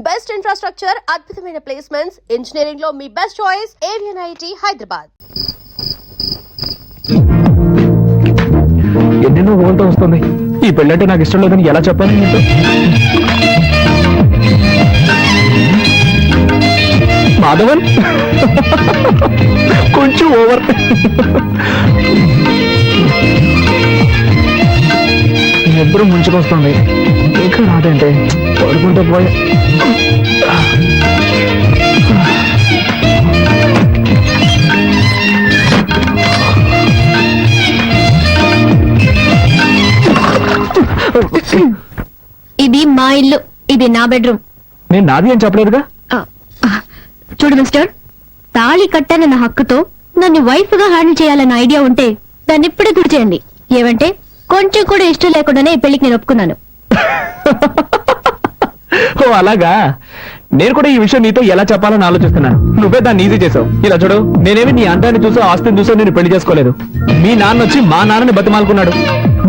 Best infrastructure, అద్భుతమైన placements, engineering లో మీ బెస్ట్ చాయిస్ ఏవియన్ ఐఐటి హైదరాబాద్. ఎన్నెన్నో ఊళ్ళతో వస్తుంది. ఈ పెళ్ళంటే నాకు ఇష్టం లేదని ఎలా చెప్పాలి నీతో? మాధవన్ కొంచెం ఓవర్. ఎప్పుడు ముంచుకొస్తుంది, ఇంకా రాదంటే పడుకుంటే పోయా. ఇది మా ఇల్లు, ఇది నా బెడ్రూమ్. నేను నాది అని చెప్పలేదుగా. చూడు మిస్టర్, తాళి కట్టానన్న హక్కుతో నన్ను వైఫ్ గా హ్యాండిల్ చేయాలన్న ఐడియా ఉంటే దాన్ని ఇప్పుడే గుర్తు చేయండి. ఏమంటే కొంచెం కూడా ఇష్టం లేకుండానే ఈ పెళ్లికి నేను ఒప్పుకున్నాను. ఓ అలాగా. నేను కూడా ఈ విషయం నీతో ఎలా చెప్పాలని ఆలోచిస్తున్నాను. నువ్వే దాన్ని ఈజీ చేసావు. ఇలా చూడు, నేనేమి నీ అందాన్ని చూసో ఆస్తిని చూసో నేను పెళ్లి చేసుకోలేదు. మీ నాన్న వచ్చి మా నాన్నని బతిమాలుకున్నాడు.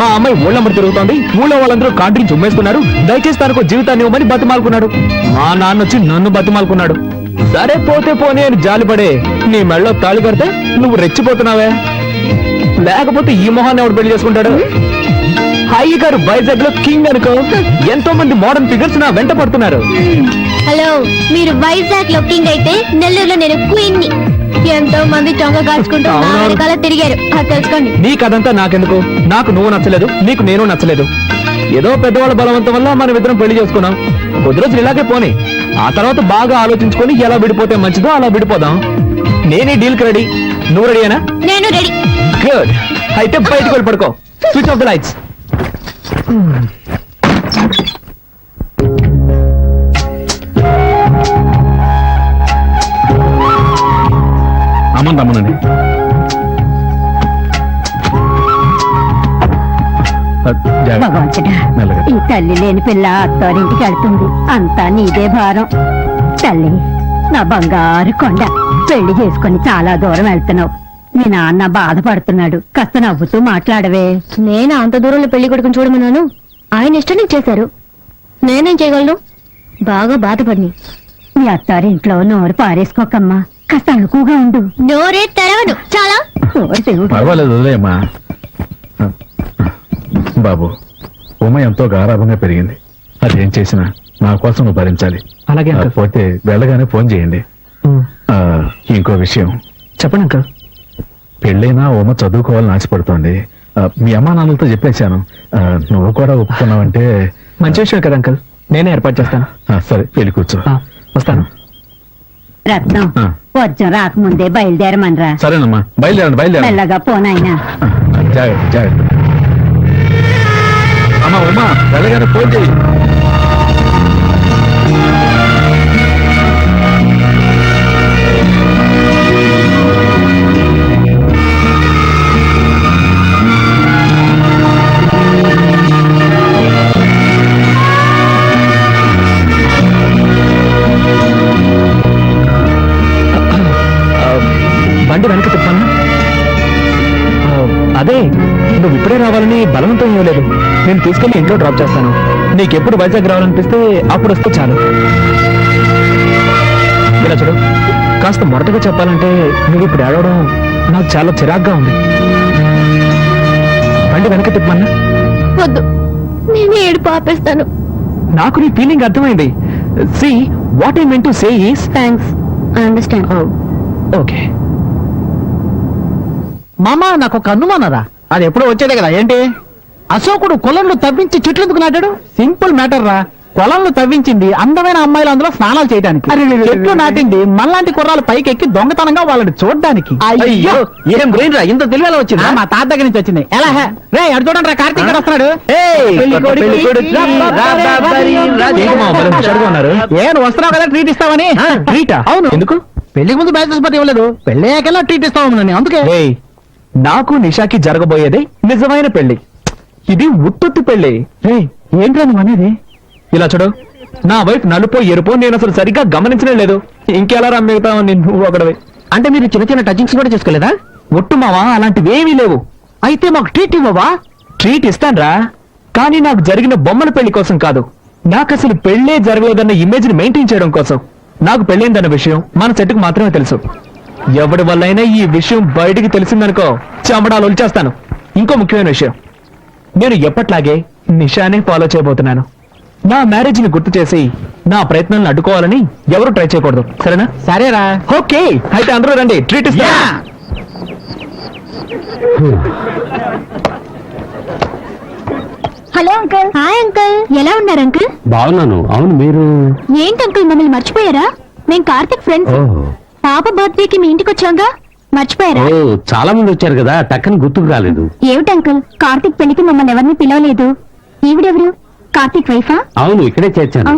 మా అమ్మాయి ఊళ్ళమ్మడి తిరుగుతోంది, ఊళ్ళో వాళ్ళందరూ కాంట్రీని చుమ్మేస్తున్నారు, దయచేసి తనకు జీవితాన్ని ఇవ్వమని బతిమాలుకున్నాడు. మా నాన్న వచ్చి నన్ను బతిమాలుకున్నాడు. సరే పోతే పోనీ అని జాలిపడే నీ మెళ్ళలో తాళి కడితే నువ్వు రెచ్చిపోతున్నావే. లేకపోతే ఈ మొహాన్ని ఎవడు పెళ్లి చేసుకుంటాడు? హాయి గారు వైజాగ్ లో కింగ్ అనుకో. ఎంతో మంది మోడర్న్ ఫిగర్స్ నా వెంట పడుతున్నారు. హలో, మీరు వైజాగ్ లో కింగ్ అయితే నెల్లూరులో నేను క్వీన్ ని. ఎంతో మంది చొంగ కాల్చుకుంటూ నా వెనకాల తిరిగారు, అది తెలుసుకోండి. నీ కథంతా నాకెందుకు? నాకు నువ్వు నచ్చలేదు, నీకు నేను నచ్చలేదు. ఏదో పెద్దవాళ్ళ బలవంతం వల్ల మనం ఇద్దరం పెళ్లి చేసుకున్నాం. కొద్ది రోజులు ఇలాగే పోనీ, ఆ తర్వాత బాగా ఆలోచించుకొని ఎలా విడిపోతే మంచిదో అలా విడిపోదాం. నేనే డీల్ కి రెడీ. నువ్వు రెడీనా? నేను రెడీ. గుడ్. అయితే బయటకు వెళ్ళి పడుకో. Switch off the lights. అమ్మని రమ్మనండి. భగవంతుడా, ఈ తల్లి లేని పిల్ల అత్తారింటికి వెళ్తుంది. అంతా నీదే భారం. తల్లి, నా బంగారు కొండ, పెళ్లి చేసుకుని చాలా దూరం వెళ్తున్నావు. మీ నాన్న బాధపడుతున్నాడు, కాస్త నవ్వుతూ మాట్లాడవే. నేను అంత దూరంలో పెళ్లి కొడుకుని చూడమన్నాను, ఆయన ఇష్టం చేశారు. నేనేం చేయగలను? బాగా బాధపడి. మీ అత్తారింట్లో నోరు పారేసుకోకమ్మా, కాస్త అణుకుగా ఉండు. నోరే తెరవను. చాలా పర్వాలేదు, వదిలేయమ్మా. బాబు, ఉమ ఎంతో గారాభంగా పెరిగింది. అదేం చేసినా నా కోసం నువ్వు భరించాలి. అలాగే అంకుల్. పోతే వెళ్ళగానే ఫోన్ చేయండి. ఇంకో విషయం చెప్పండి అంకుల్. పెళ్ళైనా ఉమ చదువుకోవాలని ఆశపడుతోంది. మీ అమ్మా నాన్నలతో చెప్పేశాను. నువ్వు కూడా ఒప్పుకున్నావంటే మంచి విషయం కదా అంకుల్, నేనే ఏర్పాటు చేస్తాను. సరే, వెళ్ళి కూర్చో. వస్తాను. రత్నం, వర్జం రాకముందే బయలుదేరమనరా. సరేనమ్మా, బయలుదేరండి. మెల్లగా పోనాయనా. జాగ్రత్త జాగ్రత్త. అమ్మా ఉమా, వెళ్ళగానే ఫోన్ చేయి. బండి వెనక తిప్పాను. అదే, నువ్వు ఇప్పుడే రావాలని బలవంతం ఇవ్వలేదు. నేను తీసుకెళ్లి ఇంట్లో డ్రాప్ చేస్తాను. నీకెప్పుడు వైజాగ్ రావాలనిపిస్తే అప్పుడు వస్తే చాలు. ఇలా చూడు, కాస్త మొరటగా చెప్పాలంటే నువ్వు ఇప్పుడు ఏడవడం నాకు చాలా చిరాగ్గా ఉంది. బండి వెనక తిప్పమన్నా. వద్దు, నేను ఏడుపు ఆపేస్తాను. నాకు నీ ఫీలింగ్ అర్థమైంది. See what I meant to say is thanks, I understand. Okay. మామా, నాకు ఒక అనుమానరా. అది ఎప్పుడో వచ్చేదే కదా. ఏంటి? అశోకుడు కొలంలో తవ్వించి చెట్లు ఎందుకు నాటాడు? సింపుల్ మ్యాటర్ రా. కొలంలో తవ్వించింది అందమైన అమ్మాయిలు అందులో స్నానాలు చేయడానికి. చెట్లు నాటింది మనలాంటి కుర్రాలు పైకి ఎక్కి దొంగతనంగా వాళ్ళని చూడడానికి. అయ్యో, ఏం బ్రెయిన్ రా, ఇంత తెలివేలా వచ్చింది. మా తాత దగ్గర నుంచి వచ్చింది. ఎలా రే, అడు చూడండి రా, కార్తీక్ గారు వస్తున్నాడు. ఏం వస్తున్నావు కదా, ట్రీట్ ఇస్తావని. ట్రీటా? అవును. ఎందుకు? పెళ్లికి ముందు బ్యాచెస్ పట్టి ఇవ్వలేదు, పెళ్ళయ్యాకెలా ట్రీట్ ఇస్తావు అందుకే. నాకు నిషాకి జరగబోయేది నిజమైన పెళ్లి. ఇది ఉత్తుత్తి పెళ్లి. ఏంట్రా నువ్వు అనేది? ఇలా చూడు, నా వైఫ్ నలుపో ఎరుపో నేను అసలు సరిగ్గా గమనించనే లేదు. ఇంకెలా రమ్మిగుతావు నువ్వు ఒకడవి? అంటే మీరు చిన్న చిన్న టచింగ్స్ కూడా చేసుకోలేదా? ఒట్టు మావా, అలాంటివి ఏమీ లేవు. అయితే మాకు ట్రీట్ ఇవ్వవా? ట్రీట్ ఇస్తాన్రా, కానీ నాకు జరిగిన బొమ్మల పెళ్లి కోసం కాదు, నాకు అసలు పెళ్లే జరగలేదన్న ఇమేజ్ ని మెయింటైన్ చేయడం కోసం నాకు పెళ్ళైందన్న విషయం మన సెట్కు మాత్రమే తెలుసు. ఎవడి వల్లైనా ఈ విషయం బయటికి తెలిసిందనుకో చెమడాలు ఒలిచేస్తాను. ఇంకో ముఖ్యమైన విషయం, నేను ఎప్పట్లాగే నిషానే ఫాలో చేయబోతున్నాను. నా మ్యారేజ్ ని గుర్తు చేసి నా ప్రయత్నాలను అడ్డుకోవాలని ఎవరు ట్రై చేయకూడదు, సరేనా? సరేరా. ఓకే, అయితే అందరూ రండి, ట్రీట్ ఇస్తా. Hello uncle. హాయ్ అంకుల్, ఎలా ఉన్నారు అంకుల్? బాగున్నాను. అవును, మీరు? ఏంటి అంకుల్ మమ్మల్ని మర్చిపోయారా? మేము కార్తిక్ ఫ్రెండ్స్. పాప బర్త్డేకి మీ ఇంటికి వచ్చాంగా, మర్చిపోయారా? ఓ, చాలా మంది వచ్చారు కదా, టక్కని గుర్తుకు రాలేదు. ఏమిటి అంకుల్, కార్తిక్ పెళ్లికి మమ్మల్ని ఎవరిని పిలవలేదు. ఈవిడెవరు? కార్తిక్ వైఫా? అవును, ఇక్కడే చేర్చాను.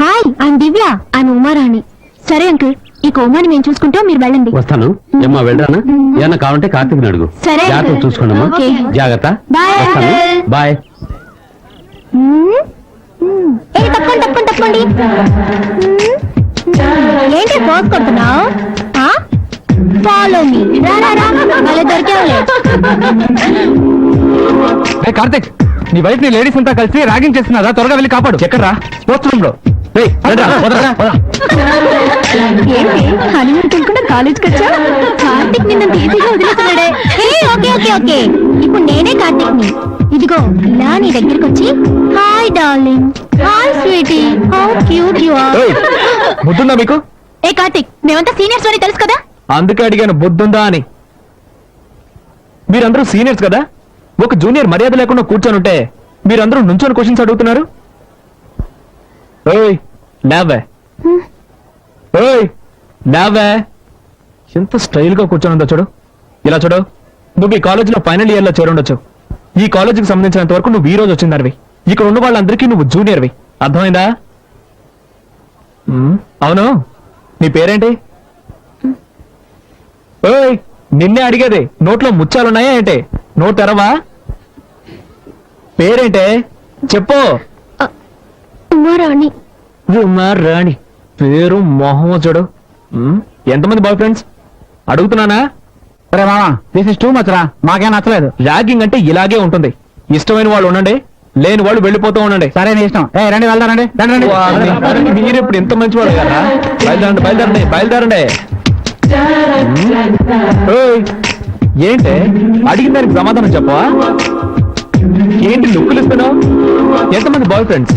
Hi, I'm Divya. I'm Uma Rani. సరే అంకుల్, ఈ కోమాని మేము చూసుకుంటాం, మీరు వెళ్ళండి. వస్తాను. ఏమ్మా, వెళ్ళరానా? ఏమన్నా కావాలంటే కార్తీక్ అడుగు. సరే, జాగ్రత్త అంకుల్. చూసుకోండమ్మా. ఓకే. జాగ్రత్త. బాయ్, వస్తాను. అంకుల్. బాయ్. తప్పండి. ఏంటి పోస్ కొడుతున్నావు? Follow me. మళ్ళీ దొరికేవలే. కార్తిక్, నీ వైఫ్ ని లేడీస్ అంతా కలిసి ర్యాగింగ్ చేస్తున్నారా? త్వరగా వెళ్ళి కాపాడు. ఎక్కడ్రా? స్పోర్ట్స్ రూమ్ లో. ఏంటి హనీమూన్ తినకుండా కాలేజ్కి వచ్చా? కార్తిక్ నిన్న ఈజీగా వదిలేస్తున్నాడే. ఓకే ఓకే ఓకే, ఇప్పుడు నేనే కార్తిక్ ని. ఇదిగో ఇలా నీ దగ్గరికి వచ్చి, hi darling, hi sweetie, how cute you are. బుద్ధుందా మీకు? ఏ కార్తిక్, మేమంతా సీనియర్స్ అని తెలుసు కదా. అందుకే అడిగాను బుద్ధుందా అని. మీరందరూ సీనియర్స్ కదా, ఒక జూనియర్ మర్యాద లేకుండా కూర్చొని ఉంటే మీరందరూ నుంచొని క్వశ్చన్స్ అడుగుతున్నారు. ఓయ్ నావే, ఓయ్ నావే, ఎంత స్టైల్ గా కూర్చొని ఉందో చూడు. ఇలా చూడు, నువ్వు ఈ కాలేజీలో ఫైనల్ ఇయర్ లో చేరుండొచ్చు. ఈ కాలేజీకి సంబంధించినంత వరకు నువ్వు ఈ రోజు వచ్చిందనివి. ఇక్కడ ఉన్న వాళ్ళందరికీ నువ్వు జూనియర్వి, అర్థమైందా? అవును, నీ పేరేంటి? ఓయ్, నిన్నే అడిగేది. నోట్లో ముచ్చాలున్నాయా ఏంటి? నోట్ తెరవా? పేరేంటే చెప్పు. ఉమారాణి. రాణి పేరు మొహం చూడు. ఎంతమంది బాయ్ ఫ్రెండ్స్ అడుగుతున్నానా? సరే మామా, దిస్ ఇస్ టూ మచ్ రా, మాకేం నచ్చలేదు. ర్యాగింగ్ అంటే ఇలాగే ఉంటుంది. ఇష్టమైన వాళ్ళు ఉండండి, లేని వాళ్ళు వెళ్ళిపోతూ ఉండండి. సరే, నీ ఇష్టం. రండి, వెళ్దారండి. రండి. మీరు ఇప్పుడు ఇంత మంచి వాళ్ళు కదా. బయలుదేరండి, బయలుదేరండి. ఓయ్, ఏంటి అడిగిన దానికి సమాధానం చెప్పవా? ఏంటి లుక్కులు ఇస్తున్నావు? ఎంతమంది బాయ్ ఫ్రెండ్స్?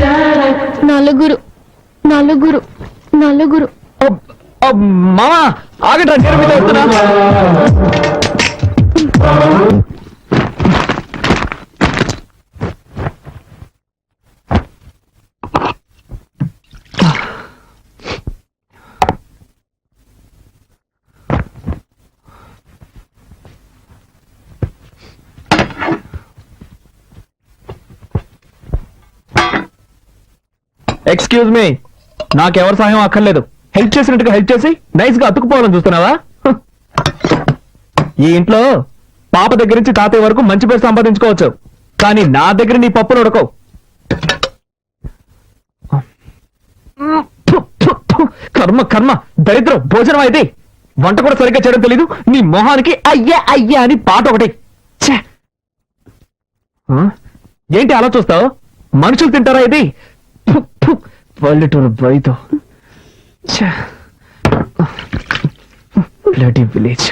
నలుగురు. మామా ఆగట్రా, నేను మీద వస్తున్నా. ఎక్స్క్యూజ్ మీ, నాకెవరి సహాయం అక్కర్లేదు. హెల్ప్ చేసినట్టుగా హెల్ప్ చేసి నైస్ గా అతుకుపోవాలని చూస్తున్నావా? ఈ ఇంట్లో పాప దగ్గర నుంచి తాతయ్య వరకు మంచి పేరు సంపాదించుకోవచ్చు, కానీ నా దగ్గర నీ పప్పులు ఉడకవు. కర్మ కర్మ, దరిద్రం, భోజనం అయితే వంట కూడా సరిగ్గా చేయడం తెలీదు. నీ మొహానికి అయ్యా అయ్యా అని పాట ఒకటి. ఛే! ఏంటి అలా చూస్తావు? మనుషులు తింటారా ఇది? పల్లెటూరు బయట విలేజ్.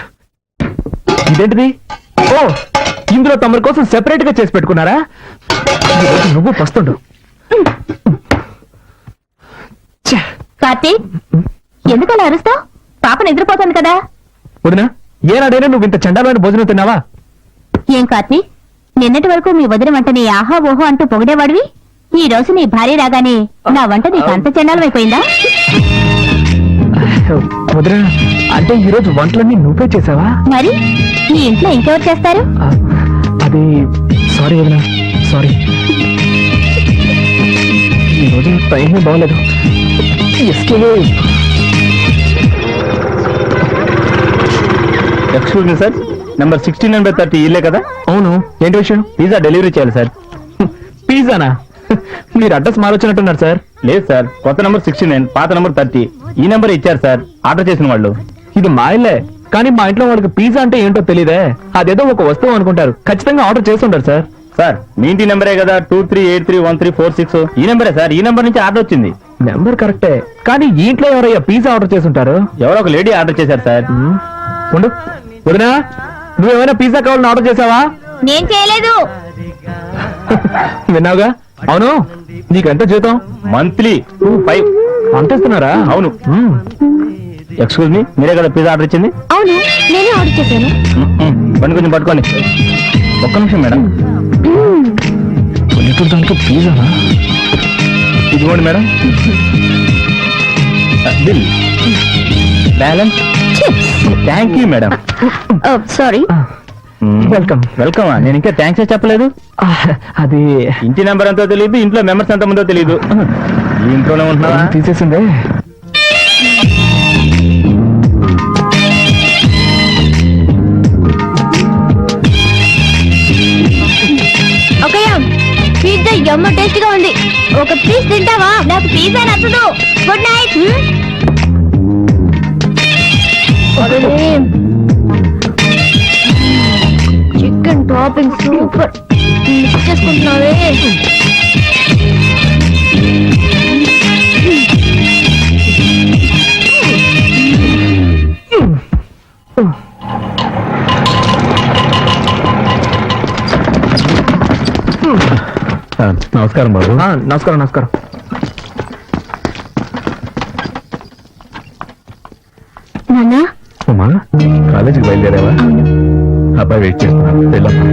ఇదేంటిది? ఓ, ఇందులో తమరి కోసం సెపరేట్ గా చేసి పెట్టుకున్నారా? నువ్వు పస్తుండు. కార్తీక్, ఎందుకు అలా అరుస్తావు? పాప నిద్రపోతుంది కదా. వదినా, ఏనాడైనా నువ్వు ఇంత చండాలమైన భోజనం తిన్నావా? ఏం కార్తీక్, నిన్నటి వరకు మీ వదిన వంటని ఆహా ఓహో అంటూ పొగిడేవాడివి. ఈ రోజు నీ భార్య రాగానే నా వంట నీకు అంత చండాలమైపోయిందా? వదినా, అంటే ఈ రోజు వంటలన్నీ నువ్వే చేసావా? మరి ఈ ఇంట్లో ఇంకెవరు చేస్తారు? అది సారీ వదినా, సారీ. ఈ రోజు టైం బాగలేదు. ఎక్స్క్యూజ్ మీ సార్, నెంబర్ 16/30 ఇల్లే కదా? అవును, ఏంటి విషయం? పిజ్జా డెలివరీ చేయాలి సార్. పిజ్జానా? మీరు అడ్రస్ మారొచ్చినట్టున్నారు సార్. లేదు సార్, కొత్త నెంబర్ 69, పాత నెంబర్ 30. ఈ నెంబర్ ఇచ్చారు సార్ ఆర్డర్ చేసిన వాళ్ళు. ఇది మా ఇల్లే, కానీ మా ఇంట్లో వాళ్ళకి పిజ్జా అంటే ఏంటో తెలియదే. అదేదో ఒక వస్తువు అనుకుంటారు. ఖచ్చితంగా ఆర్డర్ చేస్తుంటారు సార్. సార్ మీ ఇంటి నెంబరే కదా 23831346 ఈ నెంబరే సార్. ఈ నెంబర్ నుంచి ఆర్డర్ వచ్చింది. నెంబర్ కరెక్టే, కానీ ఈ ఇంట్లో ఎవరయ్యా పిజ్జా ఆర్డర్ చేసి ఉంటారు? ఎవరో ఒక లేడీ ఆర్డర్ చేశారు సార్. ఉండు వదినా, నువ్వేమైనా పిజ్జా కావాలని ఆర్డర్ చేసావా? నేను చేయలేదు. విన్నావుగా. అవును, నీకెంత జీతం? మంత్లీ 25. అంతేస్తున్నారా? అవును. ఎక్స్క్యూజ్ మీ, మీరే కదా పిజ్జా ఆర్డర్ ఇచ్చింది? అవును, నేనే ఆర్డర్ చేశాను. బండి కొంచెం పట్టుకోండి. ఒక్క నిమిషం మేడం. దానికి పిజ్జానా? ఇదిగోండి madam bill. Balance. Thank you madam. Sorry. Welcome. Welcome. నేను ఇంకా థ్యాంక్స్ చెప్పలేదు. అది ఇంటి నెంబర్ ఎంతో తెలియదు, ఇంట్లో మెంబర్స్ ఎంత మందో తెలియదు. ఈ ఇంట్లోనే ఉంటున్నావా? తీసేసిందే. ఓకేయా, పిజ్జా యమ్మ టేస్ట్ గా ఉంది. ఒక పీస్ తింటావా? నాకు పిజ్జా నచ్చదు. Good night. Chicken topping super. Mix చేసుకుంటున్నావే. నమస్కారం బాబు. నమస్కారం. నమస్కారం. నాన్నా, ఉమా, కాలేజీకి బయలుదేరావా? అబ్బాయి వెయిట్ చేస్తున్నాను, వెళ్ళమ్మా.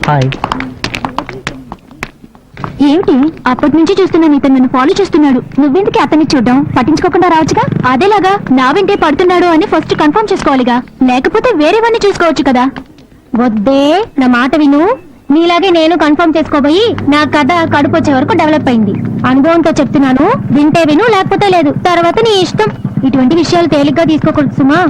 హాయ్. ఏమిటి అప్పటి నుంచి చూస్తున్నాను, ఇతను నన్ను ఫాలో చేస్తున్నాడు. నువ్వెందుకు అతన్ని చూడడం? పట్టించుకోకుండా రావచ్చుగా. అదేలాగా నా వెంటే పడుతున్నాడు అని ఫస్ట్ కన్ఫర్మ్ చేసుకోవాలిగా, లేకపోతే వేరేవన్నీ చూసుకోవచ్చు కదా. వద్దే, నా మాట విను. నీలాగే నేను కన్ఫర్మ్ చేసుకోబోయి నా కథ కడుపు వచ్చే వరకు డెవలప్ అయింది. అనుభవంతో చెప్తున్నాను, వింటే విను, లేకపోతే లేదు. తర్వాత నీ ఇష్టం. ఇటువంటి విషయాలు తేలిగ్గా తీసుకోకూడదు సుమా.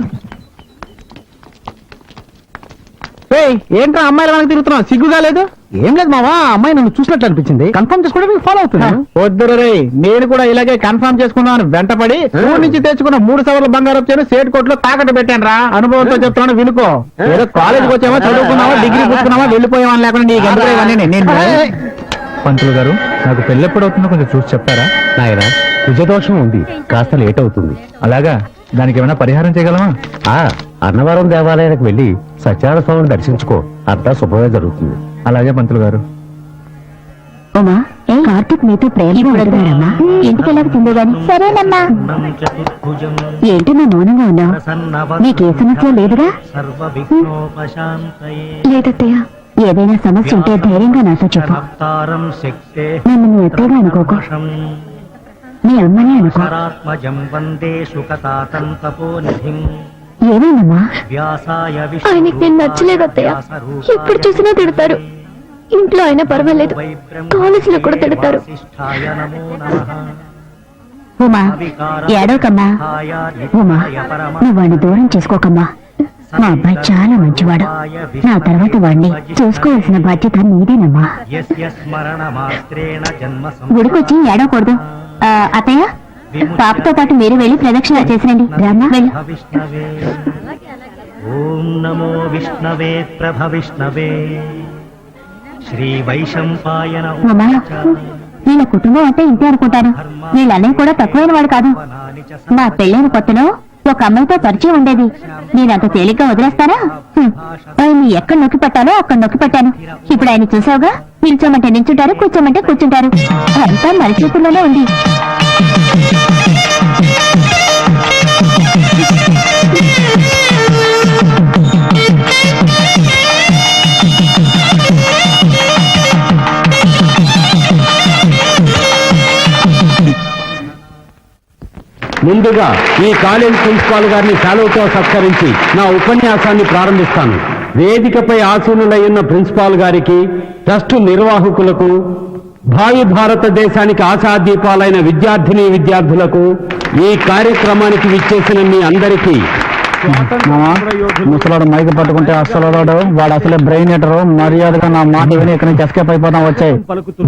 ఏంట్రా అమ్మాయిల వెనక తిరుగుతున్నావు? సిగ్గుగా లేదు? ఏం లేదు మావా, అమ్మాయి నన్ను చూసినట్లు అనిపించింది. కన్ఫర్మ్ చేసుకోవడానికి ఫాలో అవుతున్నాను. వద్దురు రే, నేను కూడా ఇలాగే కన్ఫర్మ్ చేసుకున్నాను. వెంటపడి ఊరి నుంచి తెచ్చుకున్న 3 సవర్ల బంగారం వచ్చాను సేట్ కోట్లో తాకట్టు పెట్టాను రా. అనుభవంతో చెప్తున్నాను, వినుకో. ఏదో కాలేజీకి వచ్చావా, చదువుకున్నావా, డిగ్రీ పుచ్చుకున్నావా, వెళ్ళిపోయావా లేకుండా నీకు ఎందుకు ఇవన్నీ? నేను పంతులు గారు, నాకు పెళ్ళి ఎప్పుడు అవుతుందో కొంచెం చూసి చెప్తారా? నాయన, కుజదోషం ఉంది, కాస్త లేట్ అవుతుంది. అలాగా, దానికి ఏమైనా పరిహారం చేయగలమా? అన్నవరం దేవాలయానికి వెళ్ళి సత్యనారాయణ స్వామిని దర్శించుకో, అంతా శుభమే జరుగుతుంది. అలాగే పంతులు గారు. ఉమా, కార్తీక్ మీతో ప్రేమగా అడుగుతున్నాడమ్మా. ఎందుకు ఎలాగుతుందో గాని. సరేనమ్మా. ఏంటి నా మౌనంగా ఉన్నావు? నీకే సమస్య లేదుగా? లేదత్తయ్య. ఏదైనా సమస్య ఉంటే ధైర్యంగా నాతో చెప్పు. నన్ను నువ్వు ఎత్తగా అనుకోకు, మీ అమ్మనే అనుకో. ఏమైందమ్మా? ఆయనకి నేను నచ్చలేదు అత్తయ్య. ఎప్పుడు చూసినా తిడతారు. ఇంట్లో అయినా పర్వాలేదు, కాలేజీలో కూడా తిడతారు. ఉమా, ఏడవకమ్మా. ఉమా, నువ్వు వాడిని దూరం చేసుకోకమ్మా. మా అబ్బాయి చాలా మంచివాడు. నా తర్వాత వాడిని చూసుకోవాల్సిన బాధ్యత నీదేనమ్మా. గుడికొచ్చి ఏడవకూడదు. అత్తయ్య, పాపతో పాటు మీరు వెళ్ళి ప్రదక్షిణ చేసిరండి. రామ్మా, వెళ్ళి. ఓం నమో విష్ణవే ప్రభవిష్ణవే శ్రీ వైశంపాయన. అమ్మా, వీళ్ళ కుటుంబం అంటే ఇంతే అనుకుంటాను. వీళ్ళ అన్నయ్య కూడా తక్కువైన వాడు కాదు. మా పెళ్ళైన కొత్తలో ఒక అమ్మాయితో పరిచయం ఉండేది. నేను అంత తేలిగ్గా వదిలేస్తానా? ఆయన్ని ఎక్కడ నొక్కి పెట్టాలో అక్కడ నొక్కి పెట్టాను. ఇప్పుడు ఆయన చూసావుగా, నిల్చోమంటే నిల్చుంటారు, కూర్చోమంటే కూర్చుంటారు. అంతా మన చేతుల్లోనే ఉంది. ముందుగా ఈ కాలేజ్ ప్రిన్సిపాల్ గారిని సెలవుతో సత్కరించి నా ఉపన్యాసాన్ని ప్రారంభిస్తాను. వేదికపై ఆసీనులై ఉన్న ప్రిన్సిపాల్ గారికి, ట్రస్ట్ నిర్వాహకులకు, భావి భారతదేశానికి ఆశాదీపాలైన విద్యార్థిని విద్యార్థులకు, ఈ కార్యక్రమానికి విచ్చేసిన మీ అందరికీ ముసలాడు మైకి పట్టుకుంటే అసలు వాడు అసలే బ్రెయిన్ ఎటరు. మర్యాదగా నా మాట విని ఇక్కడ నుంచి ఎస్కేప్ అయిపోతాం. వచ్చాయి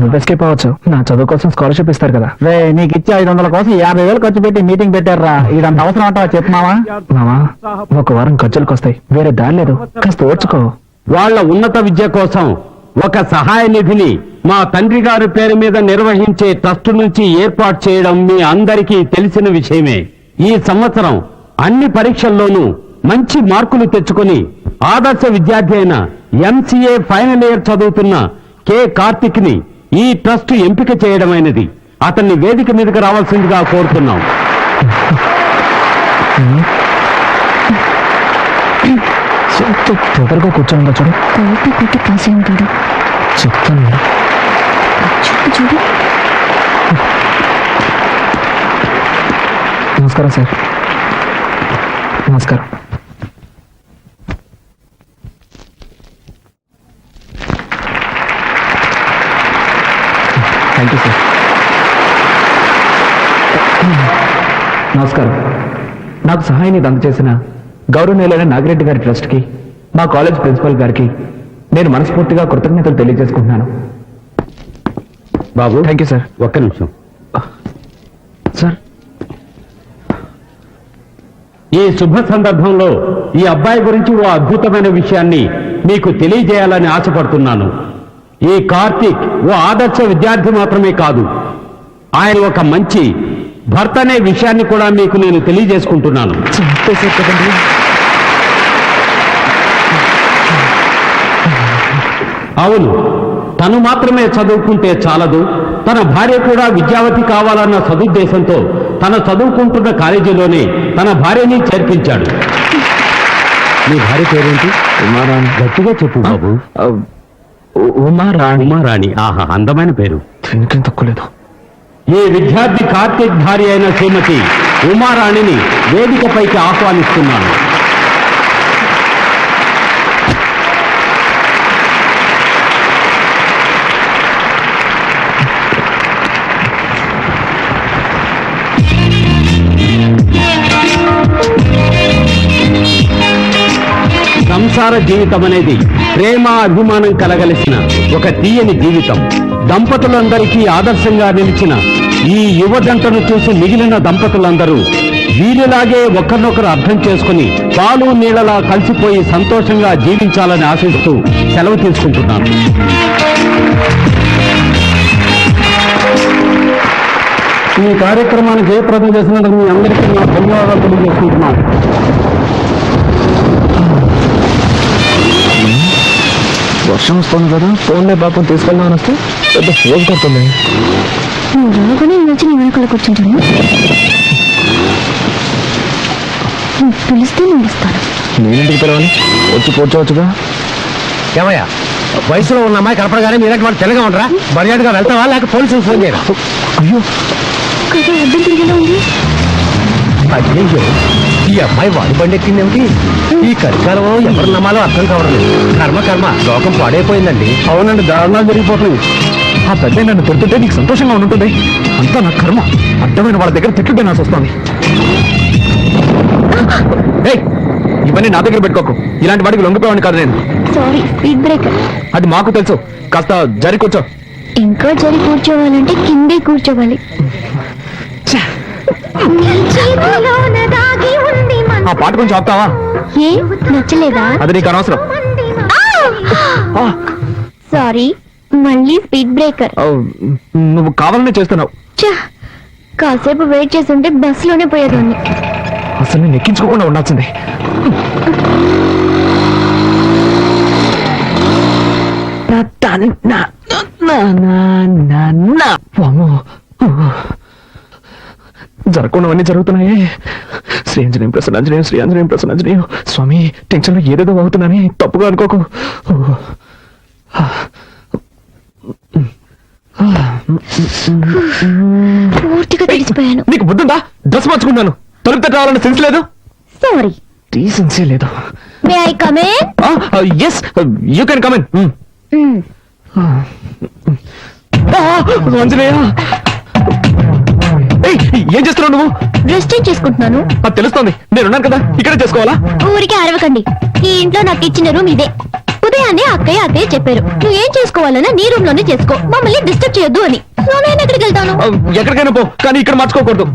నువ్వు ఎస్కేప్ అవ్వచ్చు, నా చదువు కోసం స్కాలర్షిప్ ఇస్తారు కదా. రే, నీకు ఇచ్చే 500 కోసం 50,000 ఖర్చు పెట్టి మీటింగ్ పెట్టారా? ఇదంత అవసరం అంటావా చెప్పు మావా? మామా, ఒక వారం ఖర్చులకు వస్తాయి, వేరే దారి లేదు, కాస్త ఓర్చుకో. వాళ్ళ ఉన్నత విద్య కోసం ఒక సహాయ నిధిని మా తండ్రి గారి పేరు మీద నిర్వహించే ట్రస్ట్ నుంచి ఏర్పాటు చేయడం మీ అందరికీ తెలిసిన విషయమే. ఈ సంవత్సరం అన్ని పరీక్షల్లోనూ మంచి మార్కులు తెచ్చుకొని ఆదర్శ విద్యార్థి అయిన MCA ఫైనల్ ఇయర్ చదువుతున్న K. కార్తిక్ ని ఈ ట్రస్ట్ ఎంపిక చేయడమైనది. అతన్ని వేదిక మీదకి రావాల్సిందిగా కోరుతున్నాం. తొందరగా కూర్చోండి చూడు. కోపి కొట్టి కాసే ఉంటాడు. చెప్తాను. చూడు చూడు. నమస్కారం సార్. నమస్కారం. Thank you sir. నమస్కారం. నాకు సహాయాన్ని అందజేసిన గౌరవనీయులైన నాగిరెడ్డి గారి ట్రస్ట్కి, మా కాలేజ్ ప్రిన్సిపల్ గారికి నేను మనస్ఫూర్తిగా కృతజ్ఞతలు తెలియజేసుకుంటున్నాను. బాబు, థ్యాంక్ యూ సార్. ఒక్క నిమిషం సార్. ఈ శుభ సందర్భంలో ఈ అబ్బాయి గురించి ఓ అద్భుతమైన విషయాన్ని మీకు తెలియజేయాలని ఆశపడుతున్నాను. ఈ కార్తీక్ ఓ ఆదర్శ విద్యార్థి మాత్రమే కాదు, ఆయన ఒక మంచి భర్త అనే విషయాన్ని కూడా మీకు నేను తెలియజేసుకుంటున్నాను. అవును, తను మాత్రమే చదువుకుంటే చాలదు, తన భార్య కూడా విద్యావతి కావాలన్న సదుద్దేశంతో తన చదువుకుంటున్న కాలేజీలోనే తన భార్యని చేర్పించాడు. మీ భార్య పేరేంటి? ఉమారాణి. గట్టిగా చెప్పు బాబు. ఉమారాణి. ఉమారాణి. ఆహా, అందమైన పేరు. దీనికేం తక్కువ లేదు. ఈ విద్యార్థి కార్తీక్ భార్య అయిన శ్రీమతి ఉమారాణిని వేదికపైకి ఆహ్వానిస్తున్నాను. సంసార జీవితం అనేది ప్రేమ అభిమానం కలగలిసిన ఒక తీయని జీవితం. దంపతులందరికీ ఆదర్శంగా నిలిచిన ఈ యువ జంటను చూసి మిగిలిన దంపతులందరూ వీరిలాగే ఒకరినొకరు అర్థం చేసుకుని పాలు నీళ్ళలా కలిసిపోయి సంతోషంగా జీవించాలని ఆశిస్తూ సెలవు తీసుకుంటున్నాను. ఈ కార్యక్రమాన్ని జయప్రదం చేసినందుకు మీ అందరికీ నా ధన్యవాదాలు తెలియజేసుకుంటున్నాను. వర్షం వస్తుంది కదా, ఫోన్లే బాబు తీసుకెళ్దామని వస్తే పెద్ద ఫోన్ కొడుతుంది. నువ్వు రాగానే వచ్చి నీ వెనకాల కూర్చుంటాను. నువ్వు పిలిస్తే నేను వస్తాను. నేనేంటికి పిలవాలి? వచ్చి కూర్చోవచ్చుగా. ఏమయ్యా, వయసులో ఉన్న అమ్మాయి కనపడగానే మీరంటే వాడు తెల్లగా ఉండరా? మర్యాదగా వెళ్తావా లేక పోలీసులు ఫోన్ చేయరా? అయ్యో, కదా అర్థం తిరిగేలా ఉంది. అయ్యో, ఈ అమ్మాయి వాడి బండి ఎక్కిందేమిటి? ఈ కలికాలం ఎవరు నమ్మాలో అర్థం కావడం. కర్మ లోకం పాడైపోయిందండి. అవునండి, దారుణాలు జరిగిపోతుంది. ఆ పెద్ద నన్ను తిడుతుంటే నీకు సంతోషంగా ఉంటుంది. అంతా నా కర్మ. అడ్డమైన వాళ్ళ దగ్గర తిట్లుంటే నాకు వస్తుంది. ఏయ్, ఇవన్నీ నా దగ్గర పెట్టుకోకు. ఇలాంటి వాడికి లొంగిపోయాను కాదు నేను. Sorry, speed breaker. అది మాకు తెలుసు. కాస్త జరి కూర్చో. ఇంకా జరి కూర్చోవాలంటే కిందే కూర్చోవాలి. ఆ పాట కొంచెం ఆపుతావా? ఏ నచ్చలేదా? అది నీకు అనవసరం. సారీ, మళ్ళీ స్పీడ్ బ్రేకర్. నువ్వు కావాలనే చేస్తున్నావు. కాసేపు వెయిట్ చేస్తుంటే బస్సులోనే పోయేదాన్ని. అసలు నేను ఎక్కించుకోకుండా ఉండాల్సిందే. జరగకుండావన్నీ జరుగుతున్నాయే. శ్రీ ఆంజనేయం ప్రసన్నాంజనేయం, శ్రీ ఆంజనేయం ప్రసన్నాంజనేయం. స్వామి, టెన్షన్ లో ఏదేదో అవుతున్నానే, తప్పుగా అనుకోకు. పూర్తిగా తెలిసిపోయాను. నీకు బుద్ధుందా? డ్రెస్ మార్చుకున్నాను, తలుపు తట్ట రావాలన్న సెన్స్ లేదు. సారీ, డీసెన్సీ లేదు. May I come in? Yes, you can come in. Anjaneya ఏయ్, ఏం చేస్తున్నావు నువ్వు? రెస్ట్ చేసుకుంటున్నాను. అది తెలుస్తోంది, నేనున్నాను కదా, ఇక్కడే చేసుకోవాలా? ఊరికే అరవకండి. ఈ ఇంట్లో నాకు ఇచ్చిన రూమ్ ఇదే. ఉదయాన్నే అత్తయ్య చెప్పారు, నువ్వు ఏం చేసుకోవాలన్నా నీ రూమ్ లోనే చేసుకో, మమ్మల్ని డిస్టర్బ్ చేయొద్దు అని. సో నేను ఎక్కడికి వెళ్తాను? ఎక్కడికైనా పో, కానీ ఇక్కడ మార్చుకోకూడదు.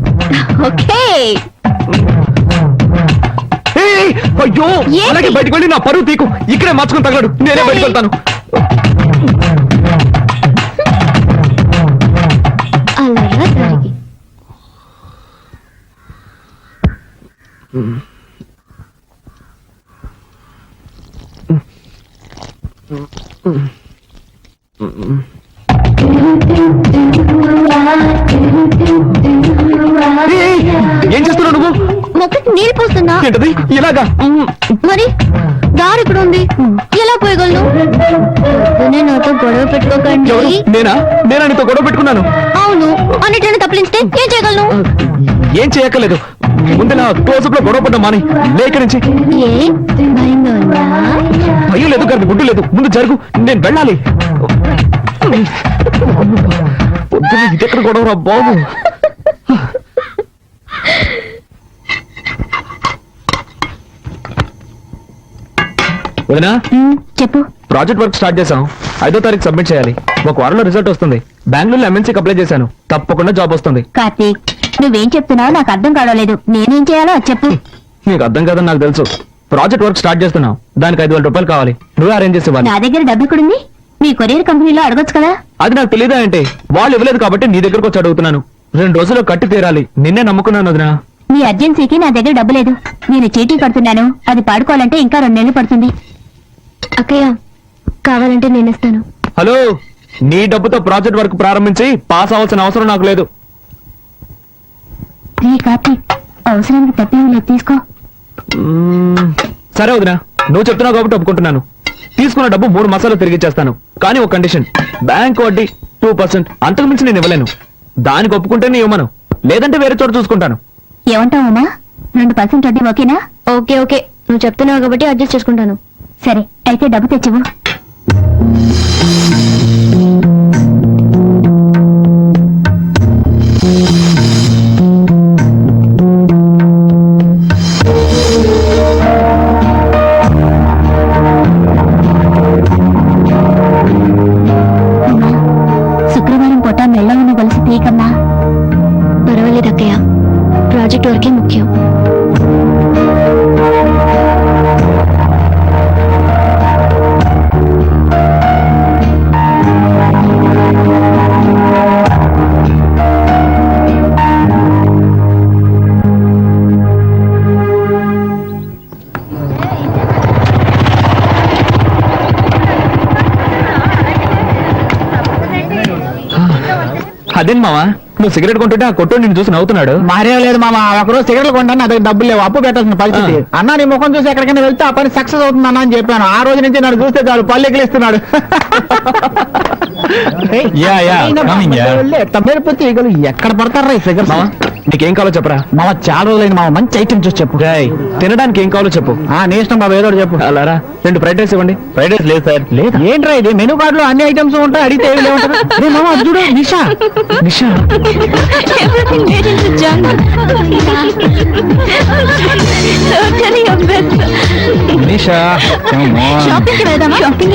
ఓకే. ఏయ్, అయ్యో, ఏంటి? అలాగే బయటకు వెళ్ళి నా పరువు తీకు. ఇక్కడే మార్చుకుని తగలడు, నేనే సరే. బయటకు వెళ్తాను. అలా జరిగి ఏయ్, ఏం చేస్తున్నావు నువ్వు? మొక్కకి నీళ్ళు పోస్తున్నా. ఏంటది ఇలాగా? మరి దారి ఇక్కడ ఉంది, ఎలా పోయగలను? పొద్దున్నే నాతో గొడవ పెట్టుకోకండి. ఎవరు? నేనా నీతో గొడవ పెట్టుకున్నాను? అవును, అన్నిటిని తప్పించితే ఏం చేయగలను? ఏం చేయక్కర్లేదు, ముందు నా క్లోజప్ లో గొడవ పడ్డా మాని లేక నుంచి. ఏ భయంగా ఉందా? భయం లేదు, గారి గుడ్డు లేదు, ముందు జరుగు, నేను వెళ్ళాలి. పొద్దున్న ఇదెక్కడ గొడవరా బాబు? వదినా, చెప్పు. ప్రాజెక్ట్ వర్క్ స్టార్ట్ చేశాం. 5వ తారీఖు సబ్మిట్ చేయాలి. ఒక వారంలో రిజల్ట్ వస్తుంది. బెంగళూరులో MNCకి అప్లై చేశాను, తప్పకుండా జాబ్ వస్తుంది. కార్తీక్, నువ్వేం చెప్తున్నావు నాకు అర్థం కావలేదు. నేనేం చేయాలో అది చెప్పు. నీకు అర్థం కాదని నాకు తెలుసు. ప్రాజెక్ట్ వర్క్ స్టార్ట్ చేస్తున్నాం, దానికి 5,000 రూపాయలు కావాలి. నువ్వే అరేంజ్ చేసి ఇవ్వాలి. నా దగ్గర డబ్బు ఎక్కడుంది? మీ కొరియర్ కంపెనీలో అడగొచ్చు కదా. అది నాకు తెలియదా అంటే? వాళ్ళు ఇవ్వలేదు కాబట్టి నీ దగ్గరకు వచ్చి అడుగుతున్నాను. 2 రోజుల్లో కట్టి తీరాలి. నిన్నే నమ్ముకున్నాను వదినా. మీ అర్జెన్సీకి నా దగ్గర డబ్బు లేదు. నేను చీటీ కడుతున్నాను, అది పాడుకోవాలంటే ఇంకా 2 నెలలు పడుతుంది. అక్కయ్య, కావాలంటే నేను ఇస్తాను. హలో, నీ డబ్బుతో ప్రాజెక్ట్ వర్క్ ప్రారంభించి పాస్ అవ్వాల్సిన అవసరం నాకు లేదు. కార్తీక్, అవసరానికి తప్పేం లేదు, తీసుకో. సరే వదినా, నువ్వు చెప్తున్నావు కాబట్టి ఒప్పుకుంటున్నాను. తీసుకున్న డబ్బు 3 మాసాలు తిరిగి ఇచ్చేస్తాను. కానీ ఒక కండిషన్, బ్యాంక్ వడ్డీ 2%, అంతకు మించి నేను ఇవ్వలేను. దానికి ఒప్పుకుంటే నీ ఇవ్వను, లేదంటే వేరే చోట చూసుకుంటాను. ఏమంటావమ్మా? 2% వడ్డీ ఓకేనా? ఓకే ఓకే, నువ్వు చెప్తున్నావు కాబట్టి అడ్జస్ట్ చేసుకుంటాను. సరే, అయితే డబ్బు తెచ్చివు. శుక్రవారం పూట మెళ్ళ ఉన్న గొలుసు తీయకమ్మా. పర్వాలేదు అక్కయ్య, ప్రాజెక్ట్ వరకే ముఖ్యం. అదేం మావా, నువ్వు సిగరెట్ కొంటుంటే ఆ కొట్టు నిన్ను చూసి నవ్వుతున్నాడు. మారేం లేదు మామ, ఒకరోజు సిగరెట్లు కొంటాను, నా దగ్గర డబ్బులు లేవు, అప్పు పెట్టాల్సిన పరిస్థితి. అన్న నీ ముఖం చూసి ఎక్కడికైనా వెళ్తే ఆ పని సక్సెస్ అవుతుంది అన్న అని చెప్పాను. ఆ రోజు నుంచి నన్ను చూస్తే చాలు పళ్ళు ఎక్కిలిస్తున్నాడు. తమ్మేరిపోతే ఈగలు ఎక్కడ పడతారా ఈ ఫిగర్స్? మావా, నీకేం కావాలో చెప్పరా. మామ చాలా రోజులైంది మామ, మంచి ఐటమ్ చూసి చెప్పు. తినడానికి ఏం కావాలో చెప్పు. నీ ఇష్టం బాబు, ఏదో ఒకటి చెప్పు. అలారా, 2 ఫ్రైడ్ రైస్ ఇవ్వండి. ఫ్రైడ్ రైస్ లేదు సార్. లేదు ఏంట్రా ఇది, మెనూ కార్డు లో అన్ని ఐటమ్స్ ఉంటాయి, అడిగితే ఏమి లేవుంటారు. మామ అది చూడు, నిషా నిషా, నిషా, షాపింగ్ కి వెళ్దామా? షాపింగ్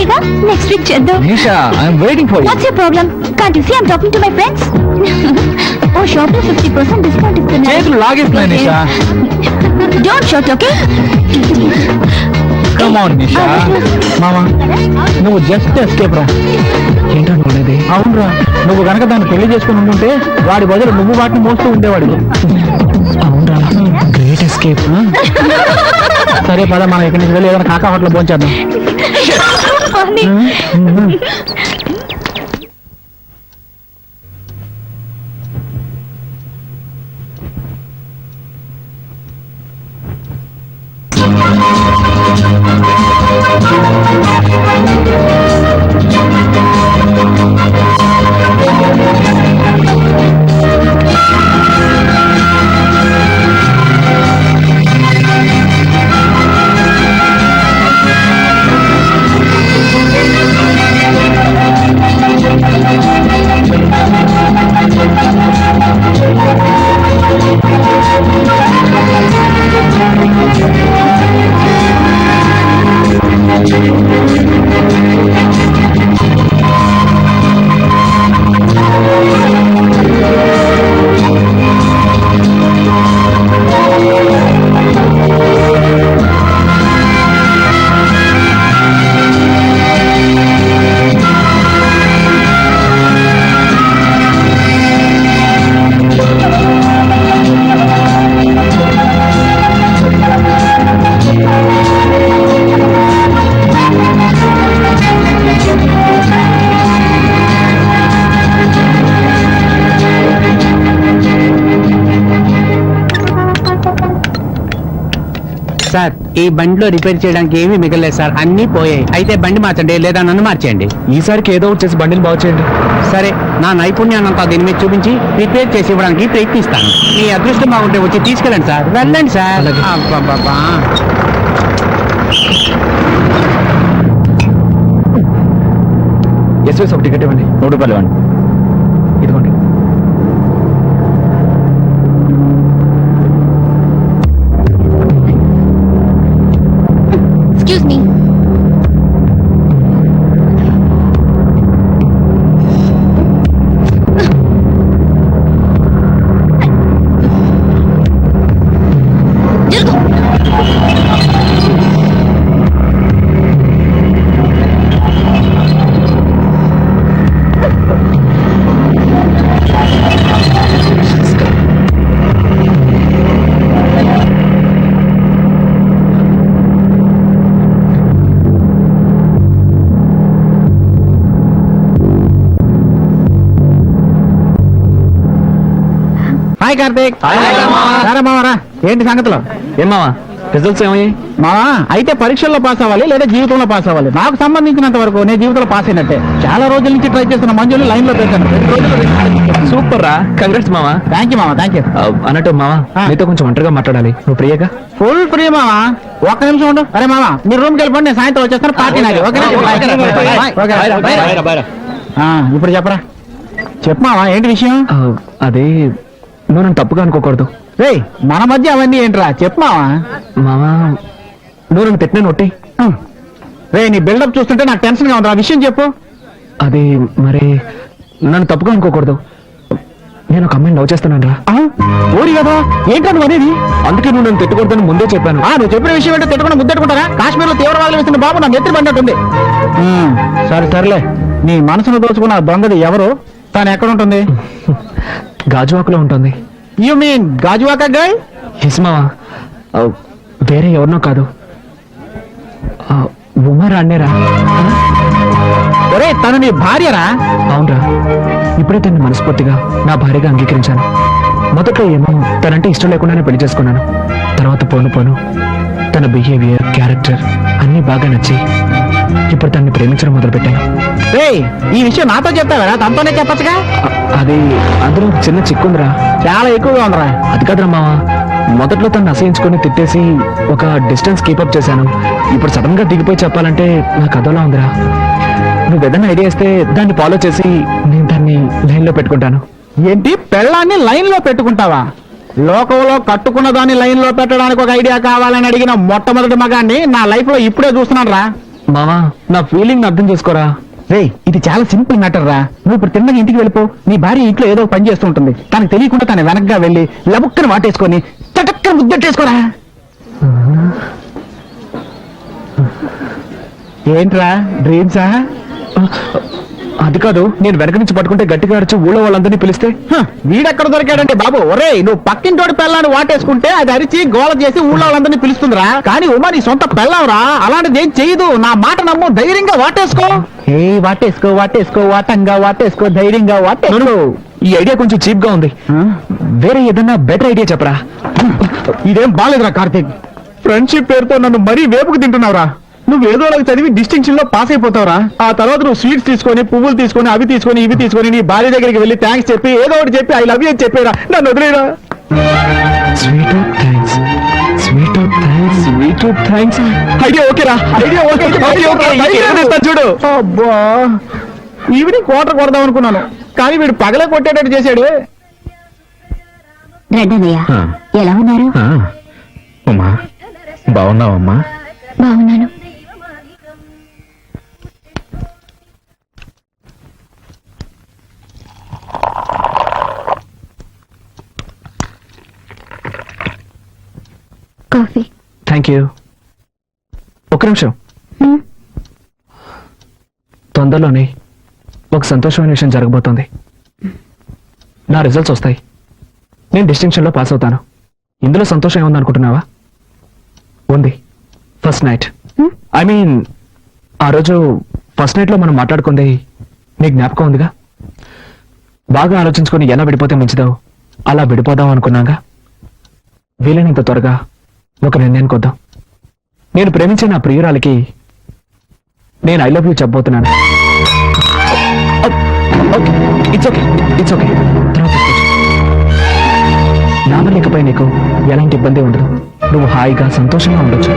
నెక్స్ట్ వీక్ చేద్దాం. Nisha, I'm waiting for you. What's your problem? Can't you see I'm talking to my friends? ఓ షాప్ లో 50% డిస్కౌంట్ ఇస్తున్నారు. చేతులు లాగేస్తున్నాయి Nisha. Don't shout, okay? Come on Nisha. మామ నువ్వు జస్ట్ ఎస్కేప్ రా. ఏంటనుకునేది? అవునరా, నువ్వు గనక దాన్ని పెళ్లి చేసుకుని ఉంటుంటే వాడి బదులు నువ్వు వాటిని మోస్తూ ఉండేవాడు. అవునరా, గ్రేట్ ఎస్కేప్. సరే పద, మనం ఇక్కడి నుంచి వెళ్ళి ఏదైనా కాకా హోటల్ భోంచేద్దాం. సార్ ఈ బండిలో రిపేర్ చేయడానికి ఏమీ మిగలేదు సార్, అన్ని పోయాయి. అయితే బండి మార్చండి లేదా నన్ను మార్చేయండి. ఈసారికి ఏదో ఒకటి చేసి బండిని బాగు చేయండి. సరే, నా నైపుణ్యాన్నంతా దీని మీద చూపించి రిపేర్ చేసి ఇవ్వడానికి ప్రయత్నిస్తాను. మీ అదృష్టం బాగుంటే వచ్చి తీసుకెళ్ళండి సార్. వెళ్ళండి సార్. అలాగే. అబ్బబ్బబ్బా. ఎస్ఎస్ ఒక టికెట్ ఇవ్వండి. 3 రూపాయలు ఇవ్వండి. ఇదిగోండి. Excuse me. హాయ్ కార్తీక్. రారా మావరా, ఏంటి సంగతులు? ఏం మావా రిజల్ట్స్ ఏమయ్యాయి? మావా, అయితే పరీక్షల్లో పాస్ అవ్వాలి లేదా జీవితంలో పాస్ అవ్వాలి. నాకు సంబంధించినంత వరకు నేను జీవితంలో పాస్ అయినట్టే. చాలా రోజుల నుంచి ట్రై చేస్తున్న మంజులు లైన్ లో పెట్టాను. సూపర్ రా, కంగ్రాట్స్ మావా. థ్యాంక్ యూ మావా, థ్యాంక్ యూ. అన్నట్టు మావా, ఆ. నీతో కొంచెం ఒంటరిగా మాట్లాడాలి. నువ్వు ప్రియాగా? ఫుల్ ఫ్రీ మావా. ఒక్క నిమిషం ఉండు. అరే మావా, మీరు రూమ్కి వెళ్ళిపోండి, నేను సాయంత్రం వచ్చేస్తాను. పార్టీ నాది. ఓకేనా? బాయ్. ఇప్పుడు చెప్పరా. చెప్పు మావా, ఏంటి విషయం? అదే, నువ్వు నన్ను తప్పుగా అనుకోకూడదు. రేయ్, మన మధ్య అవన్నీ ఏంట్రా, చెప్పు మావా. మావా, నువ్వు నన్ను పెట్టిన నొట్టి. రే, నీ బిల్డప్ చూస్తుంటే నాకు టెన్షన్ గా ఉందిరా. విషయం చెప్పు. అది మరి నన్ను తప్పుగా అనుకోకూడదు. నేను ఒక అమ్మాయిని లవ్ చేస్తున్నాను రా. ఓరి కదా, ఏంట్రా నువ్వు అనేది? అందుకే నువ్వు నన్ను తిట్టకూడదని ముందే చెప్పాను. నువ్వు చెప్పిన విషయం ఏంటో తిట్టకుండా ముద్దెట్టుకుంటారా? కాశ్మీర్ లో తీవ్రవాదులు వేస్తున్న బాబు నన్ను ఎత్తి పడినట్టుంది. సరే సర్లే, నీ మనసును దోచుకున్న దొంగది ఎవరు? తాను ఎక్కడ ఉంటుంది? గాజువాకలో ఉంటుంది. You mean Gajuwaka girl? Yes మావా, వేరే ఎవరినో కాదు, ఉమర్ అన్నేరా. ఒరే, తను నీ భార్యరా? అవునరా, ఇప్పుడే తన్ని మనస్ఫూర్తిగా నా భార్యగా అంగీకరించాను. మొదట్లో ఏమో తనంటే ఇష్టం లేకుండానే పెళ్లి చేసుకున్నాను. తర్వాత పోను తన బిహేవియర్, క్యారెక్టర్ అన్నీ బాగా నచ్చి ఇప్పుడు తన్ని ప్రేమించడం మొదలుపెట్టాను. ఈ విషయం నాతో చెప్తావరా? తనతోనే చెప్పచ్చుగా. అది అందులో చిన్న చిక్కుందిరా. చాలా ఎక్కువగా ఉందిరా. అది కాదురా మావా, మొదట్లో తను అసహించుకొని తిట్టేసి ఒక డిస్టెన్స్ కీపప్ చేశాను. ఇప్పుడు సడన్ గా దిగిపోయి చెప్పాలంటే నాకు అదోలా ఉందిరా. నువ్వు ఏదైనా ఐడియా ఇస్తే దాన్ని ఫాలో చేసి నేను దాన్ని లైన్ లో పెట్టుకుంటాను. ఏంటి, పెళ్ళాన్ని లైన్ లో పెట్టుకుంటావా? లోకంలో కట్టుకున్న దాన్ని లైన్ లో పెట్టడానికి ఒక ఐడియా కావాలని అడిగిన మొట్టమొదటి మగాన్ని నా లైఫ్ లో ఇప్పుడే చూస్తున్నాను రా. మావా, నా ఫీలింగ్ అర్థం చేసుకోరా. రేయ్, ఇది చాలా సింపుల్ మ్యాటర్ రా. నువ్వు ఇప్పుడు తిన్నగా ఇంటికి వెళ్ళిపో. నీ భార్య ఇంట్లో ఏదో పని చేస్తూ ఉంటుంది. తనకు తెలియకుండా తన వెనక్గా వెళ్ళి లబుక్కని వాటేసుకొని చటక్కని ముద్దెట్టేసుకోరా. ఏంట్రా, డ్రీమ్సా? అది కాదు, నేను వెనక నుంచి పట్టుకుంటే గట్టిగా అరిచి ఊళ్ళో వాళ్ళందరినీ పిలిస్తే వీడెక్కడ దొరికాడంటే బాబు. ఒరేయ్, నువ్వు పక్కింటోడి పెళ్ళాన్ని వాటేసుకుంటే అది అరిచి గోల చేసి ఊళ్ళో వాళ్ళందరినీ పిలుస్తుందిరా. కానీ ఉమా నీ సొంత పెళ్ళావురా, అలాంటిది ఏం చేయదు. నా మాట నమ్ము, ధైర్యంగా వాటేసుకో. వాటేసుకో వాటేసుకో, వాటంగా వాటేసుకో, ధైర్యంగా వాటేసుకో. ఈ ఐడియా కొంచెం చీప్ గా ఉంది. వేరే ఏదన్నా బెటర్ ఐడియా చెప్పరా. ఇదేం బాలేదురా కార్తీక్. ఫ్రెండ్షిప్ పేరుతో నన్ను మరీ వేపుకు తింటున్నావురా. నువ్వు ఏదో ఒకటి చదివి డిస్టింక్షన్ లో పాస్ అయిపోతావురా. ఆ తర్వాత నువ్వు స్వీట్స్ తీసుకొని, పువ్వులు తీసుకొని, అవి తీసుకొని, ఇవి తీసుకొని నీ భార్య దగ్గరికి వెళ్ళి థ్యాంక్స్ చెప్పి ఏదో ఒకటి చెప్పి ఐ లవ్ యూ అని చెప్పేరా. నన్ను వదిలేరా. Sweet thanks, sweet thanks, sweet thanks. Idea ఓకేరా, ఐడియా ఓకే. చూడు, అబ్బా, ఈవినింగ్ క్వార్టర్ కొడదాం అనుకున్నాను, కానీ వీడు పగలే కొట్టేటట్టు చేశాడు. రెడ్డనయ్య, ఎలా ఉన్నారు? ఉమా, బాగున్నావమ్మా? బాగున్నాను. కాఫీ. Thank you. ఒక్క నిమిషం. తొందరలోనే ఒక సంతోషమైన విషయం జరగబోతోంది. నా రిజల్ట్స్ వస్తాయి. నేను డిస్టింక్షన్ లో పాస్ అవుతాను. ఇందులో సంతోషం ఏముందనుకుంటున్నావా? ఉంది. ఫస్ట్ నైట్, ఐ మీన్ ఆ రోజు ఫస్ట్ నైట్ లో మనం మాట్లాడుకుంది నీ జ్ఞాపకం ఉందిగా? బాగా ఆలోచించుకొని ఎలా విడిపోతే మంచిదో అలా విడిపోదాం అనుకున్నాగా. వీలైనంత త్వరగా ఒక నిర్ణయానికి వద్దాం. నేను ప్రేమించే నా ప్రియురాలకి నేను ఐ లవ్ యూ చెప్పబోతున్నాను. It's okay, it's okay. నా వల్ల ఇకపై నీకు ఎలాంటి ఇబ్బంది ఉండదు. నువ్వు హాయిగా సంతోషంగా ఉండొచ్చు.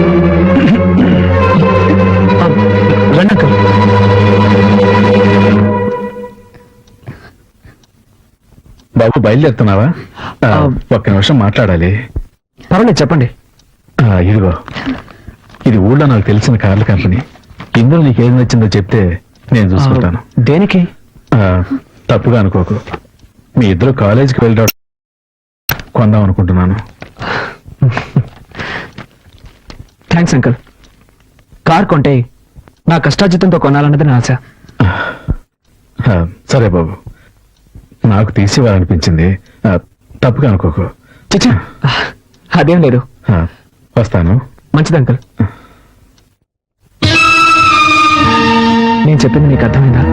రండి అంకుల్. బాబు బయలుదేరుతున్నావా? ఒక్క నిమిషం మాట్లాడాలి. పర్వాలేదు, చెప్పండి. ఇదిగో, ఇది ఊళ్ళో నాకు తెలిసిన కార్ల కంపెనీ. ఇందులో నీకు ఏది నచ్చిందో చెప్తే నేను చూసుకుంటాను. దేనికి? తప్పుగా అనుకోకు. మీ ఇద్దరు కాలేజీకి వెళ్ళడం కొందాం అనుకుంటున్నాను. Thanks uncle. కార్ కొంటే నా కష్టార్జితంతో కొనాలన్నది నా ఆశ. సరే బాబు, నాకు తీసివ్వాలనిపించింది. తప్పుగా అనుకోకు. చిచ్చా, అదేం లేదు. వస్తాను. మంచిది అంకుల్. నేను చెప్పింది నీకు అర్థమైందా?